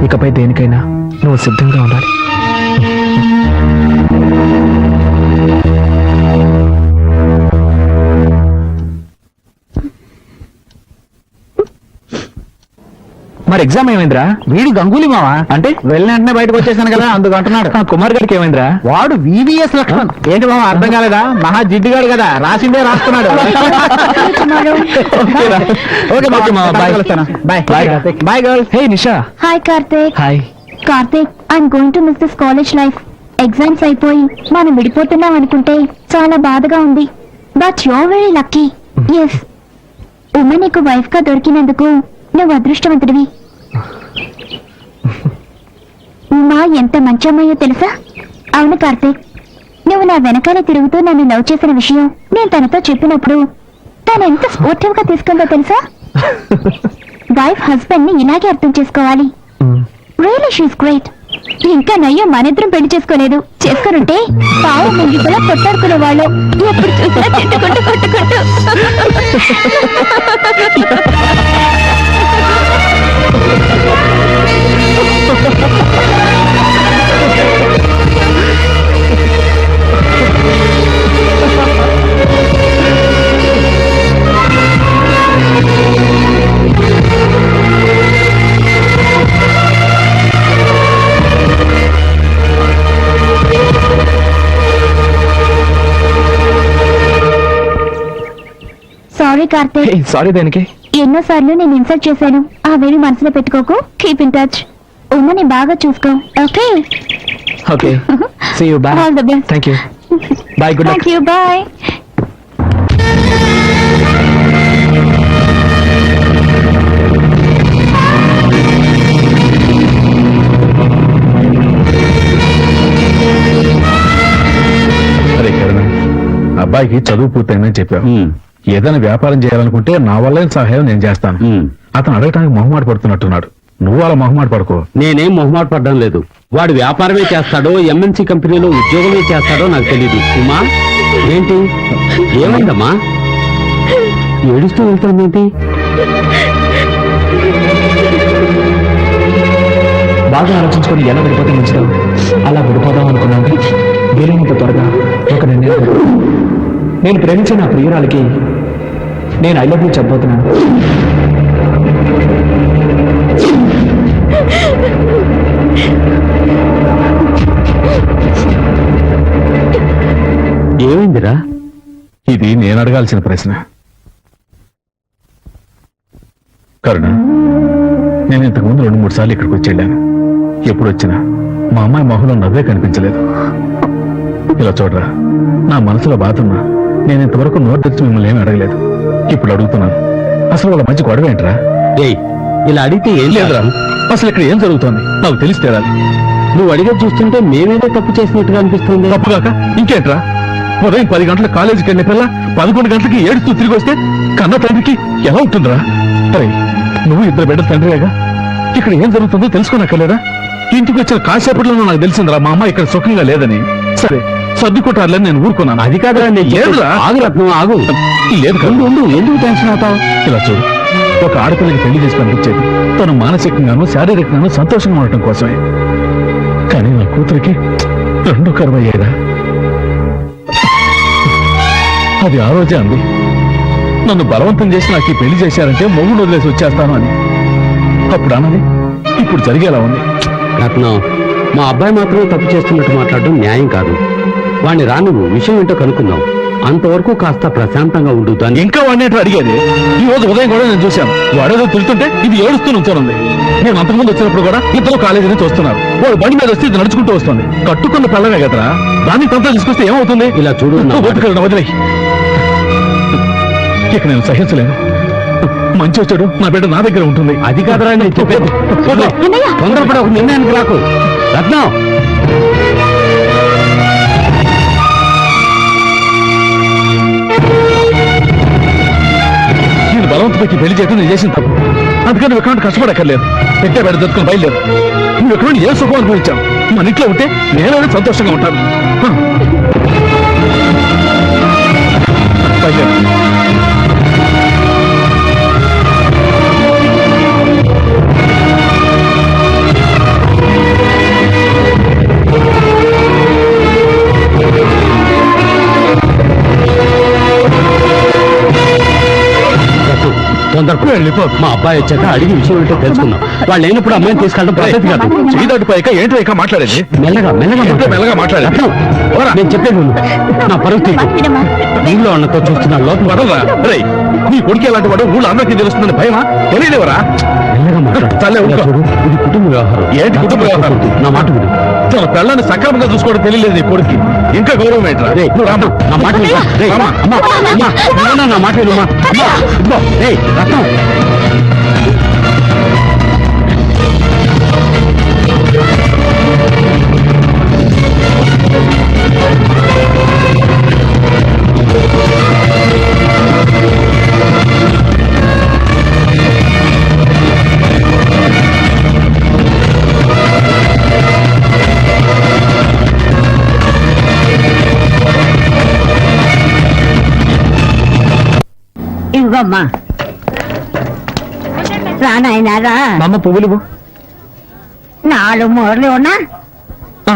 ఇకపై దేనికైనా నువ్వు సిద్ధంగా ఉండాలి. మరి ఎగ్జామ్ ఏమైందిరా? వీడి గంగూలీ మావా అంటే వెళ్ళిన వెంటనే బయటకు వచ్చేసాను కదా, అందుకు అంటున్నాడు. ఆ కుమార్ గారికి ఏమైందిరా? వాడు వివిఎస్ లక్ష్మణ్. ఏంటి మావా, అర్థం కాలేదా? మహా జిడ్డుగాడు కదా, రాసిందే రాస్తున్నాడు. ఓకే మావా, bye. Bye bye girls. Hey Nisha. Hi Karthik. Hi. Karthik, I'm going to miss this college life. Exams అయిపోయి మనం విడిపోతున్నాం అనుకుంటే చాలా బాధగా ఉంది. But you're very lucky. Yes, Uma నీకు వైఫ్ గా దొరికినందుకు నువ్వు అదృష్టవంతుడివి. ఉమా ఎంత మంచి అమ్మాయో తెలుసా? అవును కార్తీక్, నువ్వు నా వెనకాల తిరుగుతూ నన్ను లవ్ చేసిన విషయం నేను తనతో చెప్పినప్పుడు తను ఎంత స్పోర్టివ్ గా తీసుకుందో తెలుసా? వైఫ్ హస్బెండ్ ని ఇలాగే అర్థం చేసుకోవాలి. Really she's great. ఇంకా నయ్యో మనిద్దరం పెళ్లి చేసుకోలేదు. చేసుకునుంటే పావు ముంగిసలా కొట్టాడుకునే వాళ్ళు. ఎప్పుడు చూసినా తిట్టుకుంటూ కొట్టుకుంటూ. సారీ కార్తీక్. సారీ దేనికి? ఎన్నోసార్లు నేను ఇన్సల్ట్ చేశాను. అవేవి మనసులో పెట్టుకోకు. Keep in touch. ఉమ్మని బాగా చూసుకో. Okay okay. See you. Bye. All the best. Thank you. Bye. Good luck. Thank you. Bye. అరే కరుణ, అబ్బాయికి చదువు పూర్తయిందని చెప్పావు. ఏదైనా వ్యాపారం చేయాలనుకుంటే నా వల్ల సహాయం నేను చేస్తాను. అతను అడగటానికి మొహమాట పడుతున్నట్టున్నాడు. నువ్వు అలా మొహమాట పడుకో. నేనేం మొహమాట పడ్డం లేదు. వాడు వ్యాపారమే చేస్తాడో ఎంఎన్సీ కంపెనీలో ఉద్యోగమే చేస్తాడో నాకు తెలీదు. ఉమా, ఏంటి ఏమైందమ్మా? ఏడుస్తూ వెళ్తామేంటి? బాగా ఆలోచించుకొని ఎలా విడిపోతే మంచిదో అలా విడిపోదాం అనుకున్నాను. వీలైనంత త్వరగా ఒక నిర్ణయం. నేను ప్రేమించే నా ప్రియురాలకి నేను ఐ లవ్ యూ చెప్పబోతున్నాను. ఏమైందిరా? ఇది నేను అడగాల్సిన ప్రశ్న. కరుణ, నేను ఇంతకు ముందు 2-3 సార్లు ఇక్కడికి వచ్చి వెళ్ళాను. ఎప్పుడు వచ్చినా మా అమ్మాయి మొహంలో నవ్వే కనిపించలేదు. ఇలా చూడరా, నా మనసులో బాధ ఉన్నా నేను ఇంతవరకు నోరు తెచ్చి మిమ్మల్ని ఏమీ అడగలేదు. ఇప్పుడు అడుగుతున్నాను, అసలు వాళ్ళ మంచి గొడవ ఏంట్రా? ఏయ్, ఇలా అడిగితే ఏం లేదురా, అసలు ఇక్కడ ఏం జరుగుతోంది నాకు తెలిసి తీరాలి. నువ్వు అడిగే చూస్తుంటే మేమేదో తప్పు చేసినట్టుగా అనిపిస్తుంది. తప్పుగాక ఇంకేంట్రా? ఉదయం 10 గంటల కాలేజీకి వెళ్ళే పిల్ల 11 గంటలకి ఏడుస్తూ తిరిగి వస్తే కన్న తండ్రికి ఎలా ఉంటుందిరా? అరే, నువ్వు 2 బిడ్డల తండ్రిగా ఇక్కడ ఏం జరుగుతుందో తెలుసుకోనక్కర్లేదా? ఇంటికి వచ్చిన కాసేపట్లో నాకు తెలిసిందిరా మా అమ్మ ఇక్కడ సుఖంగా లేదని. సరే, సర్దుకుంటారులేని నేను ఊరుకున్నాను. అది కాదురా, ఆగు రత్నం, ఆగు. లేదు ఉండు, ఉండు, ఎందుకు టెన్షన్ అవుతావు? ఇలా చూడు, ఒక ఆడపిల్లకి పెళ్లి చేసి పంపించేది తను మానసికంగాను శారీరకంగాను సంతోషంగా ఉండటం కోసమే. కానీ నా కూతురికి 2 కరువయ్యేదా? అది ఆ రోజే అంది. నన్ను బలవంతం చేసి నాకు ఈ పెళ్లి చేశారంటే మొగుడు వదిలేసి వచ్చేస్తాను అని. అప్పుడు అన్నది ఇప్పుడు జరిగేలా ఉంది. రత్నం, మా అబ్బాయి మాత్రమే తప్పు చేస్తున్నట్టు మాట్లాడడం న్యాయం కాదు. వాణ్ణి నువ్వు విషయం ఏంటో కనుక్కుందాం. అంతవరకు కాస్త ప్రశాంతంగా ఉండు. దాన్ని ఇంకా వాడిని అడిగేది. ఈ రోజు ఉదయం కూడా నేను చూశాను. వాడేదో తిరుగుతుంటే ఇది ఏడుస్తూ నుంచోనుంది. నేను అంతకుముందు వచ్చినప్పుడు కూడా ఇద్దరు కాలేజీని చూస్తున్నారు. వాడు బండి మీద వస్తే ఇది నడుచుకుంటూ వస్తుంది. కట్టుకున్న పిల్లనే కదరా, దాన్ని తొందర తీసుకొస్తే ఏమవుతుంది? ఇలా చూడు, నా మాట- ఓపికలను వదిలేయ్. ఇక నేను సహించలేను. మంచి వచ్చాడు, నా బిడ్డ నా దగ్గర ఉంటుంది. అది కాదురా నేను చెప్పేది. తొందరపడి ఒక నిర్ణయానికి రాకు. రత్నం, నేను బలవంతపైకి పెళ్లి చేయడం నేను చేసిన తప్పు. అందుకని నువ్వు ఎక్కడ కష్టపడక్కర్లేదు. పెట్టే బయట దొరుకుని బయలుదేరు. నువ్వు ఎక్కడ ఏ సుఖం అనుభవించావు. మన ఇంట్లో ఉంటే నేను సంతోషంగా ఉంటాను. బయలుదేరు. తొందరపడి వెళ్ళిపో. మా అబ్బాయి వచ్చాక అడిగి విషయం ఏంటో తెలుసుకుందాం. వాళ్ళు లేనప్పుడు అమ్మాయిని తీసుకెళ్ళడం పద్ధతి కాదు. చీదాటిపోయాక ఏంటో ఇక మాట్లాడేది. మెల్లగా మెల్లగా ఏంటో మెల్లగా మాట్లాడేది. రత్నం, నేను చెప్పేది విను. నా పరువు తీర్చు. ఊళ్ళో అన్నతో చూస్తున్నా లోపల వదలరా. రేయ్, నీ కొడుకు ఎలాంటి వాడు ఊళ్ళో అందరికీ తెలుస్తుందని భయమా? తెలియలేవరా? మెల్లగా మాట్లాడు. చల్లే ఇలా ఊరుకో. చూడు, ఇది కుటుంబ వ్యవహారం. ఏంటి కుటుంబ వ్యవహారం? నా మాట విను. తన పిల్లని సక్రమంగా చూసుకోవడం తెలియలేదు నీ కొడుక్కి. ఇంకా గౌరవం ఏంట్రా? రేయ్, నువ్వు రామ్మా. నా మాట విను. రేయ్, రామ్మా. అమ్మా, అమ్మా, నువ్వన్నా నా మాట వినుమా. అమ్మా, ఇదిగో, రేయ్, రత్నం. ఇదిగోమ్మా, రా నాయనా రా. మా అమ్మ పువ్వులు ఇవ్వు. 4 మూరలు ఉన్నా. ఆ.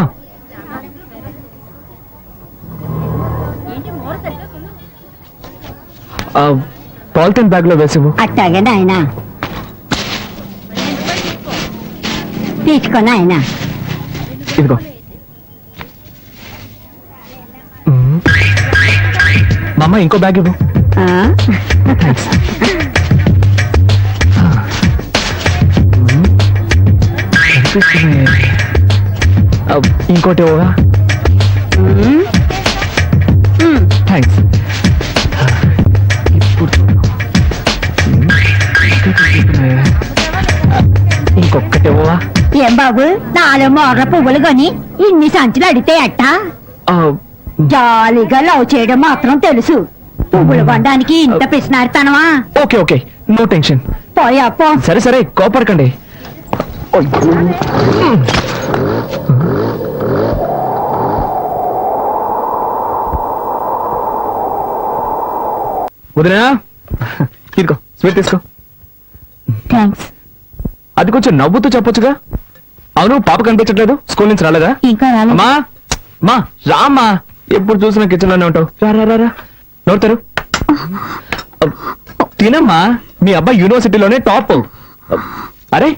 పాలిథిన్ బ్యాగ్ లో వేసివు. అట్టాగే నాయనా, తీసుకో నాయనా. ఇదిగో. మా అమ్మ ఇంకో బ్యాగ్ ఇవ్వు. ఆ? ఇంకోటి ఇవ్వగా. థ్యాంక్స్. ఇప్పుడు ఇంకొకటి ఇవ్వవా? ఏం బాబు, 4 మూరల పువ్వులు కొని ఇన్ని సంచులు అడితే అట్ట? జాలీగా లవ్ చేయడం మాత్రం తెలుసు. పువ్వులు కొనడానికి ఇంత పిసినారుతానవా? Okay okay, no tension. పోయా పో. సరే సరే, కోపడకండి. వదినా, ఇదిగో స్వీట్ తీసుకో. థ్యాంక్స్. అది కొంచెం నవ్వుతూ చెప్పొచ్చుగా. అవును, పాప కనిపించట్లేదు. స్కూల్ నుంచి రాలేదా? ఇంకా రాలేదు. అమ్మా, మా రామ్మా, ఎప్పుడు చూసినా కిచెన్ లోనే ఉంటావు. రా రా రా రా, నోడతారు. తినమ్మా, మీ అబ్బాయి యూనివర్సిటీలోనే టాప్. అరే,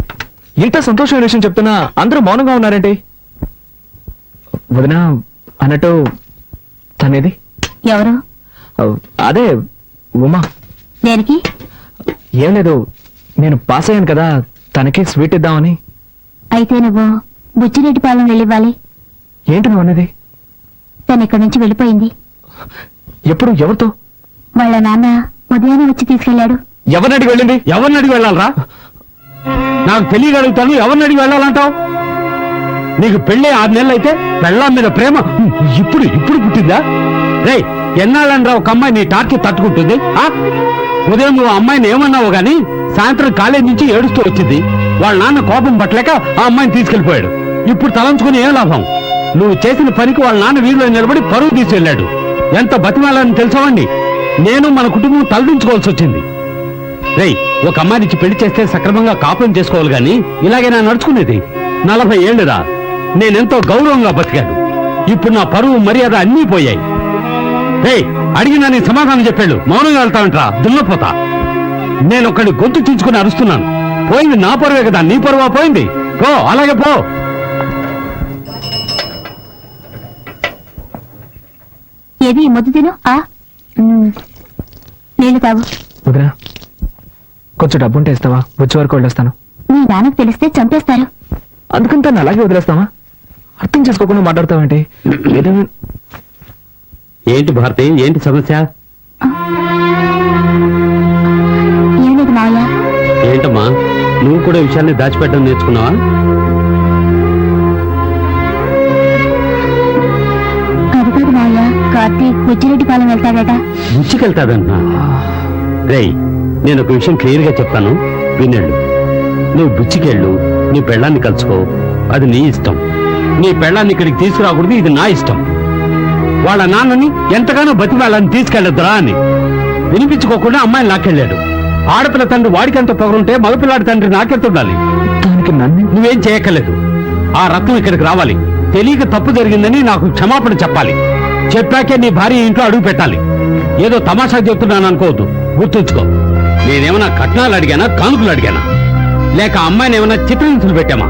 ఇంత సంతోషమైన విషయం చెప్తున్నా అందరూ మౌనంగా ఉన్నారేంటి? వదినా, అన్నట్టు తనేది? ఎవరు? అదే ఉమా. దేనికి? ఏం లేదు, నేను పాస్ అయ్యాను కదా, తనకి స్వీట్ ఇద్దామని. అయితే నువ్వు బుచ్చిరెడ్డిపాలెం వెళ్ళివ్వాలి. ఏంటి నువ్వు అనేది? తను ఇక్కడి నుంచి వెళ్ళిపోయింది. ఎప్పుడు? ఎవరితో? వాళ్ళ నాన్న ఉదయాన్నే వచ్చి తీసుకెళ్లాడు. ఎవరిని అడిగి వెళ్ళింది? ఎవరిని అడిగి వెళ్ళాలరా? నాకు తెలియగలుగుతాను. ఎవరిని అడిగి వెళ్ళాలంటావు? నీకు పెళ్ళి 6 నెలలు అయితే పెళ్ళాం మీద ప్రేమ ఇప్పుడు ఇప్పుడు పుట్టిందా? రే, ఎన్నాళ్ళనరా ఒక అమ్మాయి నీ టార్కి తట్టుకుంటుంది? ఉదయం నువ్వు అమ్మాయిని ఏమన్నావు గాని సాయంత్రం కాలేజ్ నుంచి ఏడుస్తూ వచ్చింది. వాళ్ళ నాన్న కోపం పట్టలేక ఆ అమ్మాయిని తీసుకెళ్లిపోయాడు. ఇప్పుడు తలంచుకుని ఏం లాభం? నువ్వు చేసిన పనికి వాళ్ళ నాన్న వీధిలో నిలబడి పరువు తీసుకెళ్లాడు. ఎంత బతిమాలని తెలుసావండి. నేను మన కుటుంబం తలదించుకోవాల్సి వచ్చింది. రేయ్, ఒక అమ్మాయినిచ్చి పెళ్లి చేస్తే సక్రమంగా కాపురం చేసుకోవాలి గాని ఇలాగే నా నడుచుకునేది. 40 ఏళ్ళురా, నేనెంతో గౌరవంగా బతికాను. ఇప్పుడు నా పరువు మర్యాద అన్నీ పోయాయి. రేయ్, అడిగినా నీ సమాధానం చెప్పాడు మౌనంగా వెళ్తావంటరా దున్నపోతా. నేను ఒకటి గొంతు చించుకుని అరుస్తున్నాను. పోయింది నా పరువే కదా, నీ పరువా పోయింది? పో, అలాగే పో. ఏది మొద్దు తిను నీళ్లు తాగు. వదినా కొంచెం డబ్బు ఉంటే ఇస్తావా? వచ్చే వరకు వెళ్ళొస్తాను. మీ నాన్నకు తెలిస్తే చంపేస్తారు. అందుకని తను అలాగే వదిలేస్తావా? అర్థం చేసుకోకుండా మాట్లాడతావేంటి? ఏదో- ఏంటి భారతి, ఏంటి సమస్య? ఏం లేదు మావయ్య. ఏంటమ్మా, నువ్వు కూడా విషయాన్ని దాచిపెట్టడం నేర్చుకున్నావా? అది కాదు మావయ్య, కార్తీక్ బుచ్చిరెడ్డి పాలెం వెళ్తాడట. బుచ్చికెళ్తాదంటున్నా. రేయ్, నేను ఒక విషయం క్లియర్ గా చెప్తాను, వినేళ్ళు. నువ్వు బుచ్చికెళ్ళు, నీ పెళ్ళాన్ని కలుసుకో, అది నీ ఇష్టం. నీ పెళ్ళాన్ని ఇక్కడికి తీసుకురాకూడదు, ఇది నా ఇష్టం. వాళ్ళ నాన్నని ఎంతగానో బతిమాలని తీసుకెళ్ళొద్దురా అని వినిపించుకోకుండా అమ్మాయిని నాకెళ్ళాడు. ఆడపిల్ల తండ్రి వాడికెంత పొగరుంటే మగపిల్లాడి తండ్రి నాకెంత ఉండాలి? దానికి నన్ను నువ్వేం చేయక్కర్లేదు. ఆ రత్నం ఇక్కడికి రావాలి, తెలియక తప్పు జరిగిందని నాకు క్షమాపణ చెప్పాలి. చెప్పాకే నీ భార్య ఇంట్లో అడుగు పెట్టాలి. ఏదో తమాషా చెప్తున్నాను అనుకోవద్దు, గుర్తుంచుకో. నేనేమన్నా కట్నాలు అడిగానా, కానుకలు అడిగానా, లేక అమ్మాయిని ఏమన్నా చిత్రహింసలు పెట్టామా?